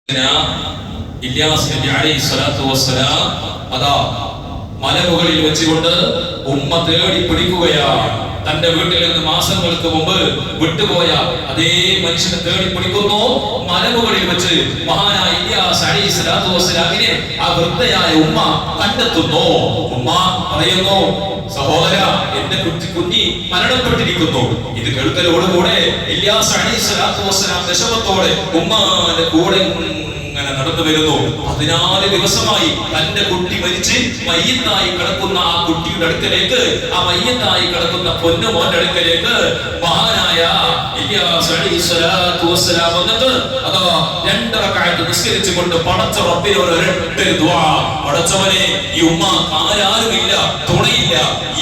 ഇല്യാസ് നബി അലൈഹി സ്വലാത്തു വസ്സലാം അതാ മലമുകളിൽ വെച്ചുകൊണ്ട് ഉമ്മ തേടി പിടിക്കുകയാണ്. തന്റെ വീട്ടിൽ നിന്ന് മാസങ്ങൾക്ക് മുമ്പ് വിട്ടുപോയ അതേ മനുഷ്യനെ തേടി പിടിക്കുന്നു. മലമുകളിൽ വെച്ച് മഹാനായ ഇല്യാസ് അലൈഹി സ്വലാത്തു വസ്സലാമിനെ ആ വൃദ്ധയായ ഉമ്മ കണ്ടെത്തുന്നു. ഉമ്മ പറയുന്നു, സഹോദര, എന്റെ കുഞ്ഞി മരണപ്പെട്ടിരിക്കുന്നു. ഇത് കേൾക്കലോടുകൂടെ ഇല്യാസ് അലൈഹി സ്വലാത്തു വസ്സലാം ദശമത്തോടെ ഉമ്മാന്റെ കൂടെ അങ്ങനെ നടന്നു വരുന്നു. 14 ദിവസമായി തന്റെ കുട്ടി മരിച്ച് മയ്യത്തായി കിടക്കുന്ന ആ കുട്ടിയുടെ അടുക്കലേക്ക്, ആ മയ്യത്തായി കിടക്കുന്ന പൊന്നുമോന്റെ അടുക്കലേക്ക് മഹാനായ ഇല്യാസ് അലൈഹി സ്വലാത്തു വസ്സലാം വന്നിട്ട് അതാ 2 റക്അത്ത് നിസ്കരിച്ചുകൊണ്ട് പടച്ച റബ്ബിനോട് ഒരൊറ്റ ദുആ, പടച്ചവനെ, ഈ ഉമ്മ ആരാരുമില്ല, തുണയില്ല,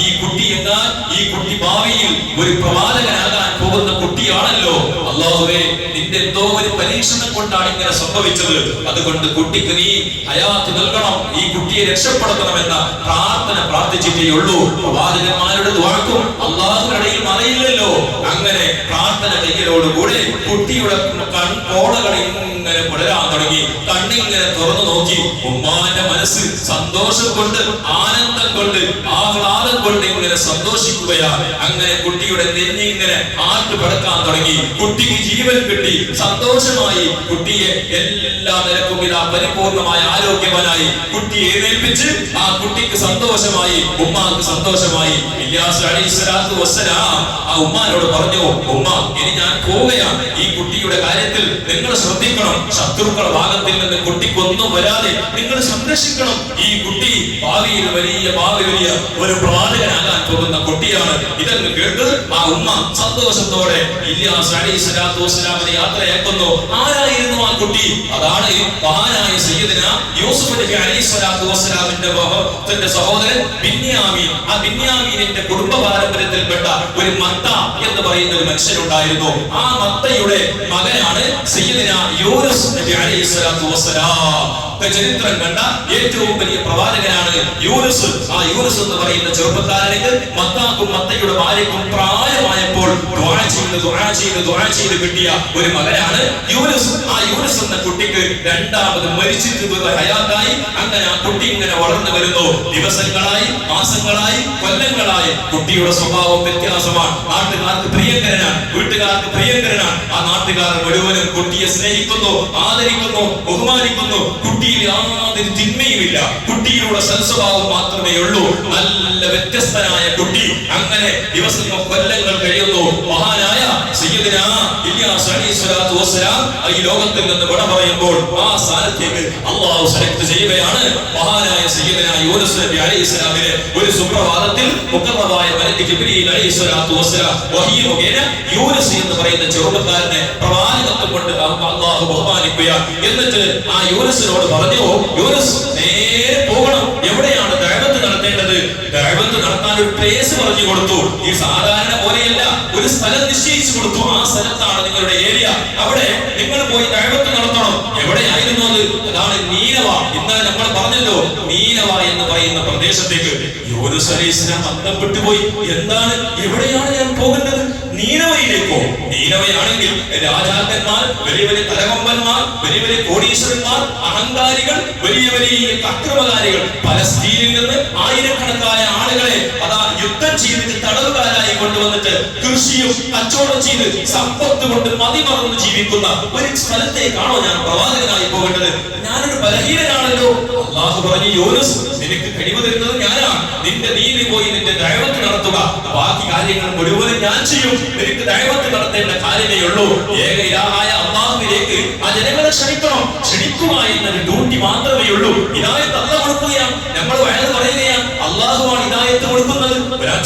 ഈ കുട്ടി എന്നാൽ ഈ കുട്ടി ഭാവിയിൽ ഒരു പ്രവാചകനാകാൻ പോകുന്ന കുട്ടിയാണല്ലോ. അല്ലാഹുവേ, നിന്റെ എന്തോ ഒരു പരീക്ഷണം കൊണ്ടാണ് ഇങ്ങനെ സംഭവിച്ചത്. അതുകൊണ്ട് കുട്ടിക്ക് നീ ഹയാത്ത് നൽകണം, ഈ കുട്ടിയെ രക്ഷപ്പെടുത്തണമെന്ന പ്രാർത്ഥന പ്രാർത്ഥിച്ചിട്ടേയുള്ളൂ. പ്രവാചകന്മാരുടെ ദുആക്കും അല്ലാഹുവിനിടയിൽ മറയില്ലല്ലോ. അങ്ങനെ പ്രാർത്ഥന ചെയ്യലോടുകൂടെ കുട്ടിയുടെ കൺപോളകളിൽ ഇങ്ങനെ പുലരാൻ തുടങ്ങി. കണ്ണിങ്ങനെ തുറന്നു നോക്കി. ഉമ്മാന്റെ മനസ്സ് സന്തോഷം കൊണ്ട്, ആനന്ദം കൊണ്ട്, ആഹ്ലാദം കൊണ്ട് ഇങ്ങനെ സന്തോഷിക്കുകയാണ്. അങ്ങനെ കുട്ടിയുടെ നെഞ്ഞിങ്ങനെ ആട്ടുപടക്കാൻ തുടങ്ങി. കുട്ടിക്ക് ജീവൻ കിട്ടി, സന്തോഷമായി. കുട്ടിയെ എല്ലാ നിലക്കും ഇതാ പരിപൂർണമായ ആരോഗ്യവാനായി കുട്ടിയെ എഴുന്നേൽപ്പിച്ച് ആ കുട്ടിക്ക് സന്തോഷമായി, ഉമ്മാക്ക് സന്തോഷമായി. ഇല്യാസ് അലൈഹി സ്വലാത്തു വസ്സലാം ആ ഉമ്മാനോട് പറഞ്ഞു, ഉമ്മ, ഇനി ഞാൻ പോവുകയാണ്. ഈ കുട്ടിയുടെ കാര്യത്തിൽ നിങ്ങൾ ശ്രദ്ധിക്കണം. ശത്രുക്കളുടെ ഭാഗത്തിൽ നിന്ന് കുട്ടിക്കൊന്നും വരാതെ നിങ്ങൾ സംരക്ഷിക്കണം. ഈ കുട്ടി ഭാവിയിൽ വലിയ ഒരു പ്രവാചകനാകാൻ പോകുന്ന കുട്ടിയാണ്. ഇതെന്ന് കേട്ട് ആ ഉമ്മ സന്തോഷത്തോടെ ഇല്യാസ് അലൈഹി സ്വലാത്തു വസ്സലാമിനെ യാത്രയാക്കുന്നു. ആരായിരുന്നു ആ കുട്ടി? അതാണ് മഹാനായ സയ്യിദന യൂസുഫ് നബി അലൈഹി സ്വലാത്തു വസ്സലാമിന്റെ സഹോദരൻ ബിന്യാമീൻ. ആ ബിന്യാമീനിന്റെ കുടുംബ പാരമ്പര്യത്തിൽപ്പെട്ട ഒരു മത്ത എന്ന് പറയുന്ന ഒരു മനുഷ്യനുണ്ടായിരുന്നു. ആ മത്തയുടെ മകനാണ് സയ്യിദന യൂനുസ് നബി അലൈഹി സ്വലാത്തു വസ്സലാം. ചരിത്രം കണ്ട ഏറ്റവും വലിയ പ്രവാചകനാണ് യൂനുസ്. ആ യൂനുസ് എന്ന് പറയുന്ന ചെറുപ്പക്കാരനിക്ക് മത്താക്കും മത്തയുടെ ഭാര്യക്കും പ്രായമായപ്പോൾ ദുആ ചെയ്ത് കിട്ടിയ ഒരു മകനാണ് യൂനുസ്. ആ യൂനുസ് എന്ന കുട്ടിക്ക് രണ്ടാമത് മരിച്ചിട്ട് ഹയാത്തായി. അങ്ങനെ ആ കുട്ടി ഇങ്ങനെ വളർന്നു വരുന്നു. ദിവസങ്ങളായി, മാസങ്ങളായി, കൊല്ലങ്ങളായി കുട്ടിയുടെ സ്വഭാവം വ്യത്യാസമാണ്. നാട്ടുകാർക്ക് പ്രിയങ്കരനാണ്, വീട്ടുകാർക്ക് പ്രിയങ്കരനാണ്. ആ നാട്ടുകാർ മുഴുവനും കുട്ടിയെ സ്നേഹിക്കുന്നു, ആദരിക്കുന്നു, ബഹുമാനിക്കുന്നു. കുട്ടിയിൽ യാതൊരു തിന്മയുമില്ല, കുട്ടിയിലൂടെ സൽസ്വഭാവം മാത്രമേ ഉള്ളൂ. നല്ല വ്യത്യസ്തനായ കുട്ടി. അങ്ങനെ ദിവസങ്ങൾ, കൊല്ലങ്ങൾ കഴിയുന്നു. മഹാനായ സയ്യിദന ഇല്യാസ് അലൈഹി സ്വലാത്തു വസ്സലാം ഈ ലോകത്തിൽ നിന്ന് വിട പറയുമ്പോൾ ആ സ്ഥാനത്തേക്ക് അല്ലാഹു സെലക്ട് ചെയ്യുകയാണ്. മഹാനായ സയ്യിദന യൂനുസ് നബി അലൈഹി സ്വലാമിനെ ഒരു സുപ്രഭാതത്തിൽ മുഖറബായ മലക്ക് ജിബ്രീൽ അലൈഹി സ്വലാത്തു വസ്സലാം വഹീ മുഖേന യൂനുസ് എന്ന് പറയുന്ന ചെറുപ്പക്കാരനെ പ്രവാചകത്വം കൊണ്ട് അല്ലാഹു ബഹുമാനിക്കുകയാണ്. എന്നിട്ട് ആ യൂനുസിനോട് പറഞ്ഞു, യൂനുസ്, നേരെ പോകണം. എവിടെയാണ് ദഅവത്ത് നടത്തേണ്ടത്? ദഅവത്ത് നടത്താൻ ഒരു പ്ലേസ് പറഞ്ഞു കൊടുത്തു. ഈ സാധാരണ പോലെയല്ല, ഒരു സ്ഥലം നിശ്ചയിച്ചു കൊടുത്തു. ആ സ്ഥലത്താണ് നിങ്ങളുടെ ഏരിയ, അവിടെ നിങ്ങൾ പോയി ദഅവത്ത് നടത്തണം. എവിടെയായിരുന്നു അത്? അതാണ് നീനവ. ഇന്നലെ നമ്മൾ പറഞ്ഞല്ലോ, നീനവ എന്ന് പറയുന്ന പ്രദേശത്തേക്ക് യൂനുസ് അലൈഹിസ്സലാം അന്തം പോയി. എന്താണ്, എവിടെയാണ് ഞാൻ പോകേണ്ടത്? നീനവയിലേക്കോ? നീനവയാണെങ്കിൽ രാജാക്കന്മാർ, വലിയ വലിയ തലകൊമ്പന്മാർ, വലിയ വലിയ കോടീശ്വരന്മാർ, അഹങ്കാരികൾ, വലിയ വലിയ അക്രമകാരികൾ പലസ്തീനിൽ നിന്ന് ആയിരക്കണക്കായ ആളുകളെ അതാ യുദ്ധം ചെയ്തിട്ട് തടവുകാരായി കൊണ്ടുവന്നിട്ട് കൃഷിയും കച്ചവടം ചെയ്ത് സമ്പത്ത് കൊണ്ട് മതിമറന്ന് ജീവിക്കുന്ന ഒരു സ്ഥലത്തേക്കാണോ ഞാൻ പ്രവാചകനായി പോകേണ്ടത്? ഞാനൊരു ബലഹീനനാണല്ലോ. അല്ലാഹു പറഞ്ഞു, യൂനുസ്, നിനക്ക് കഴിവ് തരുന്നത് ഞാനാണ്. നിന്റെ നീതി പോയി നിന്റെ ദഅവത്ത് നടത്തുക, ബാക്കി കാര്യങ്ങൾ മുഴുവനും ഞാൻ ചെയ്യും. നിനക്ക് ദഅവത്ത് നടത്തേണ്ട കാര്യമേ ഉള്ളൂ. ഏക ഇലാഹായ അല്ലാഹുവിലേക്ക് ആ ജനങ്ങളെ ക്ഷണിക്കണം. ക്ഷണിക്കുക എന്നൊരു ഡ്യൂട്ടി മാത്രമേ ഉള്ളൂ. ഹിദായത്ത് അല്ലാഹു കൊടുക്കുകയാണ്. നമ്മൾ വയല് പറയുകയാണ്, അല്ലാഹുവാണ് ഹിദായത്ത് കൊടുക്കുന്നത്.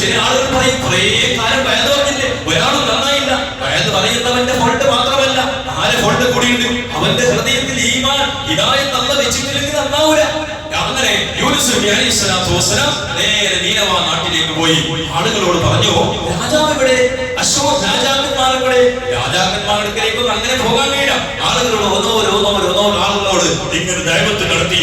ചില ആളുകൾ പറയും, കുറേ കാലം വയല് പറഞ്ഞില്ലേ, ഒരാളും നന്നായില്ല. വയല് പറയുന്നവന്റെ ഫോൾട്ട് മാത്രമല്ല, ആരെ ഫോൾട്ട് കൂടിയുണ്ട്? അവന്റെ ഹൃദയത്തിൽ ഈമാൻ, ഹിദായത്ത് അല്ലാഹു വെച്ചിട്ടില്ലെങ്കിൽ നന്നാവൂല. അങ്ങനെ യൂനുസ് നബി അലൈഹി സ്വലാത്തു വസ്സലാം നേരെ നീനവ നാട്ടിലേക്ക് പോയി. ആളുകളോട് പറഞ്ഞു, രാജാവ് ഇവിടെ, അശ്വത് രാജാക്കന്മാരുടെ അടുക്കലേക്കൊന്നും അങ്ങനെ പോകാൻ കഴിയില്ല. ആളുകളോട് ഓരോ ആളുകളോട് ഇങ്ങനെ ദൈവത്തെ നടത്തി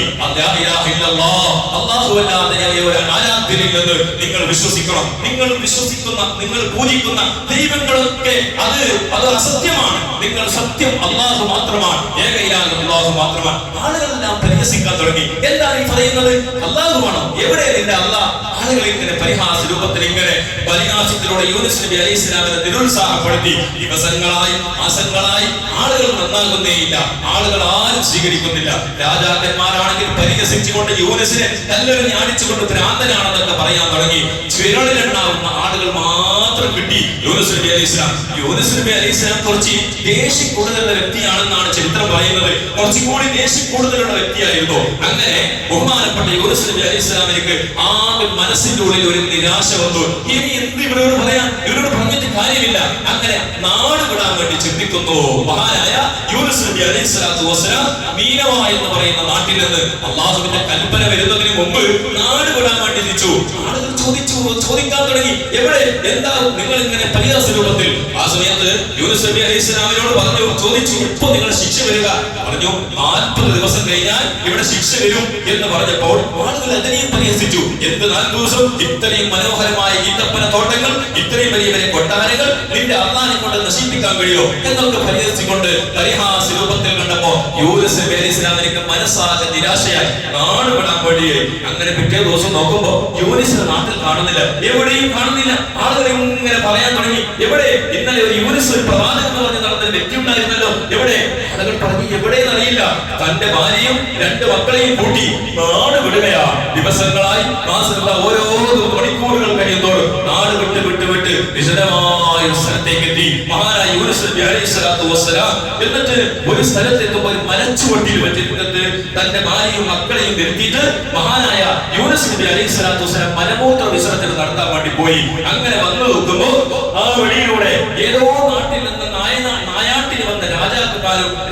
അല്ലാഹുവല്ലാതെ ഒരു ആരാധ്യനിൽ നിന്ന് നിങ്ങൾ വിശ്വസിക്കണം. നിങ്ങൾ വിശ്വസിക്കുന്ന, നിങ്ങൾ പൂജിക്കുന്ന ദൈവങ്ങളൊക്കെ അത് അസത്യമാണ്. നിങ്ങൾ സത്യം അല്ലാഹു മാത്രമാണ്, ഏകയിലാകുന്ന അല്ലാഹു മാത്രമാണ്. ആളുകളെല്ലാം പരിഹസിക്കാൻ തുടങ്ങി. എന്താണ് ഈ പറയുന്നത്? അല്ലാഹുവാണോ? എവിടെ നിന്റെ അല്ലാഹ്? ആളുകൾ ഇങ്ങനെ പരിഹാസ രൂപത്തിൽ ഇങ്ങനെ പരിഹാസത്തിലൂടെ യൂനുസ് നബി അലൈഹി സ്വലാമിനെ നിരുത്സാഹപ്പെടുത്തി. ദിവസങ്ങളായി മാസങ്ങളായി ആളുകൾ നന്നാകുന്നേയില്ല, ആളുകൾ ആരും സ്വീകരിക്കുന്നില്ല. രാജാക്കന്മാരാണെങ്കിൽ പരിഹസിച്ചുകൊണ്ട് യൂനുസിനെ കല്ലെറിഞ്ഞ് ആടിച്ചുകൊണ്ട് ഭ്രാന്തനാണെന്നൊക്കെ പറയാൻ തുടങ്ങി. വിരളിലെണ്ണാവുന്ന ആളുകൾ മാത്രം കിട്ടി യൂനുസ് നബി അലൈഹി സ്വലാം. യൂനുസ് നബി അലൈഹി സ്വലാം കുറച്ച് ദേഷ്യം കൂടുതലുള്ള വ്യക്തിയാണെന്നാണ് ചരിത്രം പറയുന്നത്. കുറച്ചുകൂടി ദേഷ്യം കൂടുതലുള്ള വ്യക്തിയായിരുന്നു. അങ്ങനെ ബഹുമാനപ്പെട്ട യൂനുസ് നബി അലൈഹി സ്വലാമിലേക്ക് ആകെ മനസ്സിന്റെ ഉള്ളിൽ ഒരു നിരാശ വന്നു. ഇനി എന്ത് ഇവരോട് പറയാൻ? ഇവരോട് പറഞ്ഞിട്ട് കാര്യമില്ല. അങ്ങനെ നാട് വിടാൻ വേണ്ടി ചിന്തിക്കുന്നു. മഹാനായ യൂനുസ് നബി അലൈഹി സ്വലാത്തു വസ്സലാം നീനവ എന്ന് പറയുന്ന നാട്ടിൽ നിന്ന് അല്ലാഹുവിന്റെ കൽപ്പന വരുന്നതിന് മുമ്പ് നാട് വിടാൻ വേണ്ടി തിരിച്ചു. ആളുകൾ ചോദിക്കാൻ തുടങ്ങി, എവിടെ, എന്താ നിങ്ങൾ ഇങ്ങനെ പരിഹാസ രൂപത്തിൽ? ആ സമയത്ത് യൂനുസ് നബി അലൈഹി സ്വലാമിനോട് ചോദിച്ചു, ഇപ്പൊ നിങ്ങൾ ശിക്ഷ വരിക? പറഞ്ഞു, 40 ദിവസം കഴിഞ്ഞാൽ ഇവിടെ ശിക്ഷ വരും എന്ന് പറഞ്ഞപ്പോൾ ആളുകൾ അതിനെയും പരിഹസിച്ചു. എന്ത് 40 ദിവസം? ഇത്രയും മനോഹരമായ ഈത്തപ്പന തോട്ടങ്ങൾ, ഇത്രയും വലിയ വലിയ കൊട്ടാരങ്ങൾ നിന്റെ അള്ളാഹിനെ കൊണ്ട് നശിപ്പിക്കാൻ കഴിയോ എന്നൊക്കെ പരിഹസിച്ചുകൊണ്ട് പരിഹാസ രൂപത്തിൽ കണ്ടപ്പോ യൂനുസ് നബി അലൈഹി സ്വലാമിന് മനസ്സാകെ നിരാശയായി നാട് വിടാൻ വേണ്ടിയായി. അങ്ങനെ പിറ്റേ ദിവസം നോക്കുമ്പോ യൂനുസിനെ നാട്ടിൽ കാണുന്നില്ല, എവിടെയും കാണുന്നില്ല. ആളുകൾ ഇങ്ങനെ പറയാൻ തുടങ്ങി, എവിടെ? ഇന്നലെ ഒരു യൂനുസ്, ഒരു പ്രവാചകൻ എന്ന് പറഞ്ഞ് നടന്നൊരു വ്യക്തി ഉണ്ടായിരുന്നല്ലോ, എവിടെ? ആളുകൾ പറഞ്ഞു, എവിടെയെന്ന് അറിയില്ല. തന്റെ ഭാര്യയും 2 മക്കളെയും കൂട്ടി നാട് വിടുകയാ. ദിവസങ്ങളായി മാസങ്ങളായി ഓരോ മണിക്കൂറുകൾ കഴിയുന്നതോറും നാട് വിട്ട് വിശദമായ സ്ഥലത്തേക്ക് എത്തി മഹാനായ യൂനുസ് നബി അലൈഹി സ്വലാത്തു വസ്സലാം. എന്നിട്ട് ഒരു സ്ഥലത്തെത്തുമ്പോൾ ഒരു മരച്ചുവട്ടിയിൽ വെച്ചിട്ട് തന്റെ ഭാര്യയും മക്കളെയും വരുത്തിയിട്ട് മഹാനായ യൂനുസ് നബി അലൈഹി സ്വലാത്തു വസ്സലാം മലമൂത്ര വിസർജനം നടത്താൻ വേണ്ടി പോയി. അങ്ങനെ വന്നു നോക്കുമ്പോ ആ വഴിയിലൂടെ ഏതോ നാട്ടിൽ നിന്ന് നായാട്ടിന് വന്ന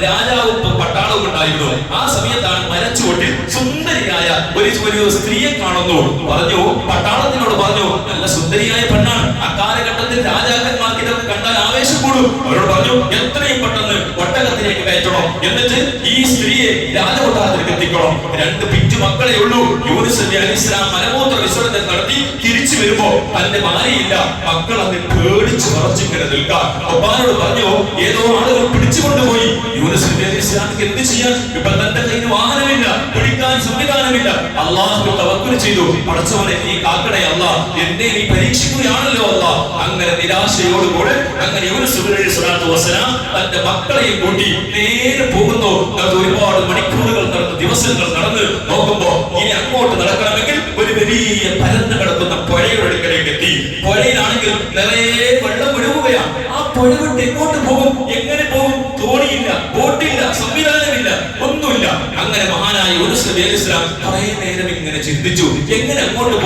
രാജാവും പട്ടാളവും ഉണ്ടായിരുന്നു. ആ സമയത്താണ് മരച്ചുവട്ടിൽ സുന്ദരിയായ ഒരു സ്ത്രീയെ കാണുന്നു. പറഞ്ഞു, പട്ടാളത്തിനോട് പറഞ്ഞു, നല്ല സുന്ദരിയായ പെണ്ണാണ്. അക്കാലഘട്ടത്തിൽ രാജാക്കന്മാർക്ക് ഇതൊക്കെ കണ്ടാൽ ആവേശം കൂടും. അവരോട് പറഞ്ഞു, എത്രയും പെട്ടെന്ന് ഒട്ടകത്തിലേക്ക് കയറ്റണം, എന്നിട്ട് ഈ സ്ത്രീയെ രാജകൊട്ടാരത്തിലേക്ക് എത്തിക്കണം. 2 പിഞ്ചു മക്കളെ ഉള്ളൂ. യൂനുസ് നബി അലൈഹി സ്വലാം മലമൂത്ര വിസർജനം നടത്തി തിരിച്ചു വരുമ്പോ തന്റെ ഭാര്യയില്ല. മക്കൾ അതിൽ പേടിച്ച് വിറച്ചിങ്ങനെ നിൽക്കാം. ഒപ്പാനോട് പറഞ്ഞു, ഏതോ ആളുകൾ പിടിച്ചുകൊണ്ടുപോയി. യൂനുസ് നബി അലൈഹി സ്വലാമിക്ക് എന്ത് ചെയ്യാൻ? ഇപ്പൊ തന്റെ കയ്യിൽ വാഹനമില്ല, പിടിക്കാൻ സംവിധാനമില്ല. അല്ലാഹുവിൽ തവക്കുൽ ചെയ്തു. പടച്ചവനെ നീ കാക്കണേ അല്ലാഹ്, എന്നെ നീ പരീക്ഷിക്കുകയാണല്ലോ അല്ലാഹ്. അങ്ങനെ നിരാശയോടുകൂടെ അങ്ങനെ യൂനുസ് നബി അലൈഹി സ്വലാത്തു വസ്സലാം തന്റെ മക്കളെയും കൂട്ടി നേരെ പോകുന്നു. ഒരുപാട് മണിക്കൂറുകൾ നടന്ന് ദിവസങ്ങൾ നടന്ന് നോക്കുമ്പോ ഇനി അങ്ങോട്ട് നടക്കണമെങ്കിൽ ഒരു വലിയ പരന്ന് കിടക്കുന്ന പുഴയുടെ അടുക്കലേക്ക് എത്തി. പുഴയിലാണെങ്കിൽ നിറയെ വെള്ളം ഒഴുകുകയാണ്. ആ പുഴ വിട്ട് എങ്ങോട്ട് പോകും? എങ്ങനെ പോകും? തോണിയില്ല, ബോട്ടില്ല, സംവിധാനമില്ല, ഒന്നുമില്ല. അങ്ങനെ മഹാനായ യൂനുസ് നബി അലൈഹി സ്വലാം കുറേ നേരം ഇങ്ങനെ ചിന്തിച്ചു, എങ്ങനെ അങ്ങോട്ട്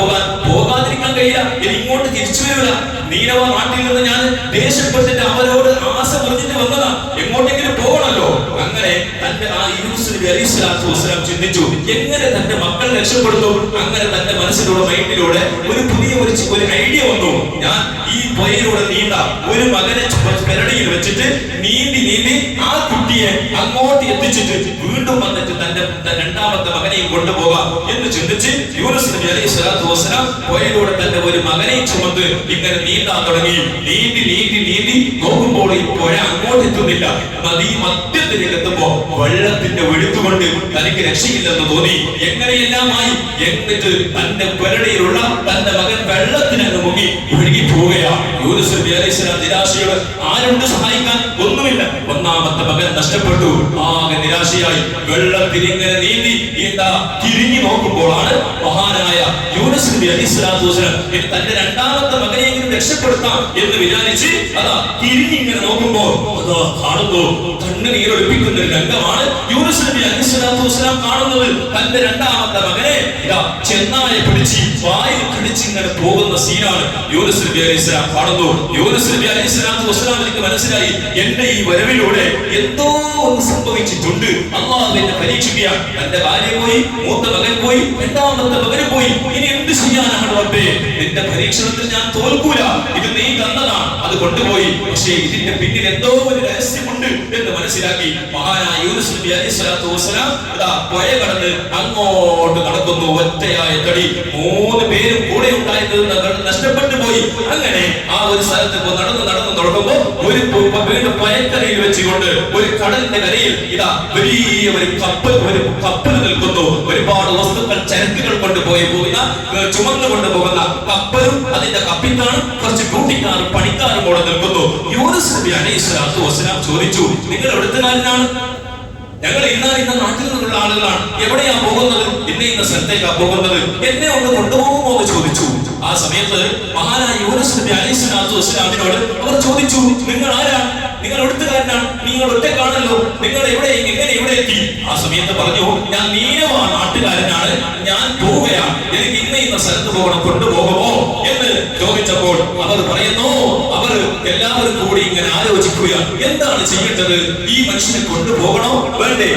പോകാതിരിക്കാൻ കഴിയില്ല. ഇനി ഇങ്ങോട്ട് തിരിച്ചു വരില്ല. നീനവ നാട്ടിൽ നിന്ന് ഞാൻ ദേഷ്യപ്പെട്ടിട്ട് അവരോട് ആശ പറഞ്ഞിട്ട് വന്നതാ, എങ്ങോട്ടെങ്കിലും പോകണല്ലോ. അങ്ങനെ തന്റെ ആ യൂനുസ് നബി അലൈഹി സ്വലാത്തു വസ്സലാം ചിന്തിച്ചു, എങ്ങനെ തന്റെ മക്കളെ രക്ഷപ്പെടുത്തും. അങ്ങനെ തന്റെ മനസ്സിലൂടെ മൈൻഡിലൂടെ ഒരു പുതിയ ഒരു ഐഡിയ വന്നു. ഞാൻ ഈ പുഴയിലൂടെ നീണ്ട ഒരു മകനെ പെരടിയിൽ വെച്ചിട്ട് നീന്തി ആ കുട്ടിയെ അങ്ങോട്ട് എത്തിച്ചിട്ട് വീണ്ടും വന്നിട്ട് തന്റെ 2ാമത്തെ മകനെയും കൊണ്ടുപോകാം എന്ന് ചിന്തിച്ച് യൂനുസ് നബി അലൈഹി സ്വലാത്തു വസ്സലാം പുഴയിലൂടെ തന്റെ ഒരു മകനെയും ചുമന്ന് ഇങ്ങനെ നീന്താൻ തുടങ്ങി. നീന്തി നോക്കുമ്പോൾ ഈ പുഴ അങ്ങോട്ട് എത്തുന്നില്ല. നദി മധ്യത്തിലേക്ക് എത്തുമ്പോ വെള്ളത്തിന്റെ ഒഴുക്കുകൊണ്ട് തനിക്ക് രക്ഷയില്ലെന്ന് തോന്നി. എങ്ങനെയെല്ലാമായി എന്നിട്ട് തന്റെ പെരടിയിലുള്ള തന്റെ മകൻ വെള്ളത്തിനങ്ങ് മുങ്ങി ഒഴുകി പോവുകയാണ്. യൂനുസ് നബി അലൈഹി സ്വലാം നിരാശയോട് ആരുണ്ട് സഹായിക്കാൻ? ഒന്നുമില്ല. 1ാമത്തെ മകൻ നഷ്ടപ്പെട്ടു. ആകെ നിരാശയായി വെള്ളത്തിലിങ്ങനെ നീന്തി തിരിഞ്ഞു നോക്കുമ്പോഴാണ് മഹാനായ യൂനുസ് നബി അലൈഹി സ്വലാത്തു വസ്സലാം തന്റെ 2ാമത്തെ മകനെയെങ്കിലും രക്ഷപ്പെടുത്താം എന്ന് വിചാരിച്ച് അതാ തിരിഞ്ഞിങ്ങനെ നോക്കുമ്പോൾ അതാ കാണുന്നു കണ്ണുനീരൊലിപ്പിക്കുന്ന ഒരു രംഗമാണ്. യൂനുസ് നബി അലൈഹി സ്വലാത്തു വസ്സലാം കാണുന്നത് തന്റെ 2ാമത്തെ മകനെ ചെന്നായ പിടിച്ച് വായിൽ പിടിച്ചിങ്ങനെ പോകുന്ന സീനാണ് യൂനുസ് നബി അലൈഹി സ്വലാം കാണുന്നു. യൂനുസ് നബി അലൈഹി സ്വലാത്തു വസ്സലാമിന് മനസ്സിലായി, എന്റെ ഈ വരവിലൂടെ എന്തോ ഒന്ന് സംഭവിച്ചിട്ടുണ്ട്. അല്ലാഹു എന്നെ പരീക്ഷിക്കുകയാണ്. തന്റെ ഭാര്യ പോയി, മൂത്ത മകൻ പോയി, 2ാമത്തെ മകന് പോയി. ഇനി എന്ത് ചെയ്യാനാണ് റബ്ബേ? നിന്റെ പരീക്ഷണത്തിൽ ഞാൻ തോൽക്കൂല. ഇത് നീ തന്നതാണ്, അത് കൊണ്ടുപോയി. പക്ഷേ ഇതിന്റെ പിന്നിൽ എന്തോ ഒരു രഹസ്യമുണ്ട് എന്ന് മനസ്സിലാക്കി മനസ്സിലാക്കി മഹാനായ യൂനുസ് നബി അലൈഹി സ്വലാത്തു വസ്സലാം പുഴ കടന്ന് അങ്ങോട്ട് നടക്കുന്നു. ഒറ്റയായ തടി, 3 പേരും കൂടെ ഉണ്ടായിരുന്നത് നഷ്ടപ്പെട്ടു പോയി. അങ്ങനെ ആ ഒരു സ്ഥലത്ത് നടന്ന് നടക്കുമ്പോ ഒരു വീട് പുഴക്കരയിൽ വെച്ചുകൊണ്ട് ഒരു കടലിന്റെ കരയിൽ വലിയ ഒരു കപ്പൽ നിൽക്കുന്നു. ഒരുപാട് വസ്തുക്കൾ, ചരക്കുകൾ കൊണ്ടുപോകുന്ന, ചുമന്നു കൊണ്ടുപോകുന്ന കപ്പലും അതിന്റെ കപ്പിത്താനും കുറച്ച് കൂട്ടിക്കാരും പണിക്കാരും കൂടെ നിൽക്കുന്നു. യൂനുസ് നബി അലൈഹി സ്വലാത്തു വസ്സലാം ചോദിച്ചു, നിങ്ങൾ എവിടുത്തുകാരനാണ്? ഞങ്ങൾ ഇന്ന നാട്ടിൽ നിന്നുള്ള ആളുകളാണ്. എവിടെയാ പോകുന്നത്? ഇന്ന സ്ഥലത്തേക്കാ പോകുന്നത്. എന്നെ ഒന്ന് കൊണ്ടുപോകുമോ എന്ന് ചോദിച്ചു. ആ സമയത്ത് മഹാനായ യൂനുസ് നബി അലൈഹി സ്വലാത്തു വസ്സലാമിനോട് അവർ ചോദിച്ചു, നിങ്ങൾ ആരാണ്? നിങ്ങൾ എവിടുത്തുകാരനാണ്? നിങ്ങൾ ഒറ്റക്കാണല്ലോ, നിങ്ങൾ എങ്ങനെ ഇവിടെ എത്തി? ആ സമയത്ത് പറഞ്ഞു, ഞാൻ നീനവാ നാട്ടുകാരനാണ്, ഞാൻ പോവുകയാണ്, എനിക്ക് ഇന്ന സ്ഥലത്ത് പോകണം, കൊണ്ടുപോകുമോ എന്ന് ചോദിച്ചപ്പോൾ അവർ പറയുന്നു, അവർ എല്ലാവരും കൂടി ഇങ്ങനെ ആലോചിക്കുക, എന്താണ് ചെയ്യേണ്ടത്? ഈ മനുഷ്യനെ കൊണ്ടുപോകണോ വേണ്ടേ?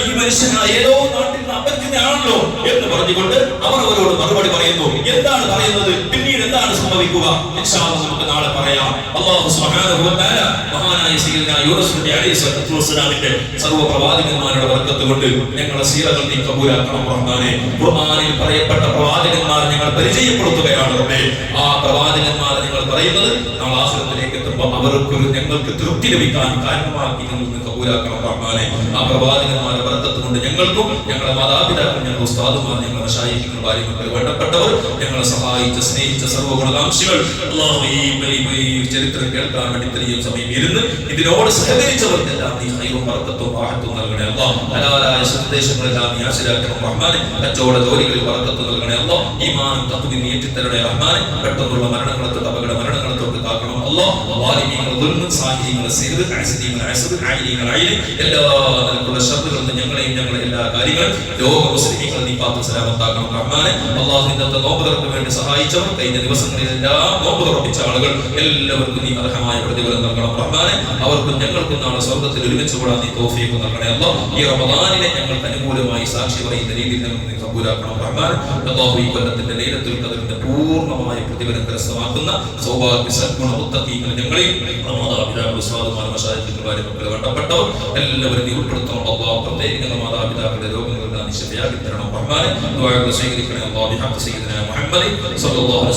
ഈ മനുഷ്യൻ ഏതോ നാട്ടിൽ നിന്ന് അപരിചിതനാണല്ലോ എന്ന് പറഞ്ഞുകൊണ്ട് അവർ അവരോട് മറുപടി പറയുന്നു. എന്താണ് പറയുന്നത്? പിന്നീട് എന്താണ് സംഭവിക്കുക? ഇൻഷാ അല്ലാഹ് നമുക്ക് നാളെ പറയാം. അല്ലാഹു സുബ്ഹാനഹു വ തആല മഹാനായ സയ്യിദുനാ യൂനുസ് നബി അലൈഹി സ്വലാത്തു വസ്സലാമിന്റെ സർവ്വ പ്രവാചകന്മാരുടെ ബർക്കത്ത് കൊണ്ട് ഞങ്ങളുടെ സീറകൾ നീ കബൂലാക്കണം റഹ്മാനേ. ഖുർആനിൽ പറയപ്പെട്ട പ്രവാചകന്മാരെ ഞങ്ങൾ പരിചയപ്പെടുത്തുകയാണ് റബ്ബേ. ആ പ്രവാചകന്മാരെ നിങ്ങൾ പറയുന്നത് നാളെ ആഖിറത്തിലേക്ക് എത്തുമ്പോൾ ഞങ്ങൾക്ക് തൃപ്തി ലഭിക്കാൻ കാരണമാക്കി നിങ്ങൾ കബൂലാക്കണം റഹ്മാനേ. ആ പ്രവാചകന്മാരുടെ ബർക്കത്ത് കൊണ്ട് ഞങ്ങൾക്കും ഞങ്ങളുടെ മാതാപിതാക്കൾ, ഞങ്ങളുടെ ഉസ്താദുമാർ, ഞങ്ങളുടെ മശായിഖുകൾ, ഭാര്യമാർ, വേണ്ടപ്പെട്ടവർ, ഞങ്ങളെ സഹായിച്ച സ്നേഹിച്ച സർവ്വ ഗുണകാംക്ഷികൾ അല്ലാഹു ഈ ചരിത്രം കേൾക്കാൻ വേണ്ടി ഇത്രയും സമയം ഇരുന്ന് ഇതിനോട് സഹകരിച്ചവർക്കെല്ലാം നീ ഹൈറും ബർക്കത്തും റാഹത്തും നൽകണേ അല്ലാഹ്. ഹലാലായ സന്ദേശങ്ങളെല്ലാം നീ ആശീർവദിക്കണം റഹ്മാനേ. കച്ചവട ജോലികളിൽ ബർക്കത്ത് നൽകണേ അല്ലാഹ്. ഈമാനും തഖ്വയും നീ ഏറ്റിത്തരണേ റഹ്മാനേ. പെട്ടെന്നുള്ള മരണങ്ങളെ തൊട്ട് അപകട മരണങ്ങളെ തൊട്ട് കാക്കണം അല്ലാഹ്. വാലിമീങ്ങൾ, ദുൽമുൻ, സാഹിരീങ്ങൾ, സിഹ്ർ, ഹസദീങ്ങൾ, ഹസദ്, ആയിലീങ്ങൾ, ആയിലി എല്ലാ നിലക്കുള്ള ശർറുകളിൽ നിന്ന് ഞങ്ങളെയും ഞങ്ങളുടെ എല്ലാ കാര്യങ്ങളും ലോക മുസ്ലിമീങ്ങൾ നീ കാത്തു സലാമത്താക്കണം റഹ്മാനേ. അല്ലാഹു ഇന്നത്തെ നോമ്പ് തുറക്ക് വേണ്ടി സഹായിച്ചവർ, കഴിഞ്ഞ ദിവസങ്ങളിലെല്ലാം നോമ്പ് തുറപ്പിച്ച ആളുകൾ എല്ലാവർക്കും നീ അർഹമായ പ്രതിഫലം നൽകണം റഹ്മാനേ. അവർക്കും ഞങ്ങൾക്കും നാളെ സ്വർഗ്ഗത്തിൽ ഒരുമിച്ച് കൂടാൻ നീ തൗഫീഖ് നൽകണേ അല്ലാഹ്. ഈ റമദാനിനെ ഞങ്ങൾക്ക് അനുകൂലമായി സാക്ഷി പറയുന്ന രീതിയിൽ ഞങ്ങൾക്ക് നീ കബൂലാക്കണം റഹ്മാനേ. അല്ലാഹു ഈ കൊല്ലത്തിന്റെ ലൈലത്തുൽ ഖദറിന്റെ പൂർണ്ണമായ പ്രതിഫലം കരസ്ഥമാക്കുന്ന സൗഭാഗ്യ സദ്ഗുണ മുത്തഖീങ്ങൾ ഞങ്ങളെയും മാതാപിതാക്കൾ, ഉസ്താദുമാർ, മശായിഖുകൾ, ഭാര്യമാർ, വേണ്ടപ്പെട്ടവർ എല്ലാവരും നീ ഉൾപ്പെടുത്തണം അല്ലാഹ്. പ്രത്യേക മാതാപിതാക്കളുടെ രോഗങ്ങളെല്ലാം നീ ശിഫയാക്കി തരണം റഹ്മാനേ. ദുആ സ്വീകരിക്കണേ അല്ലാഹ്. ബിഹഖ് സയ്യിദനാ മുഹമ്മദ് സ്വല്ലല്ലാഹു അലൈഹി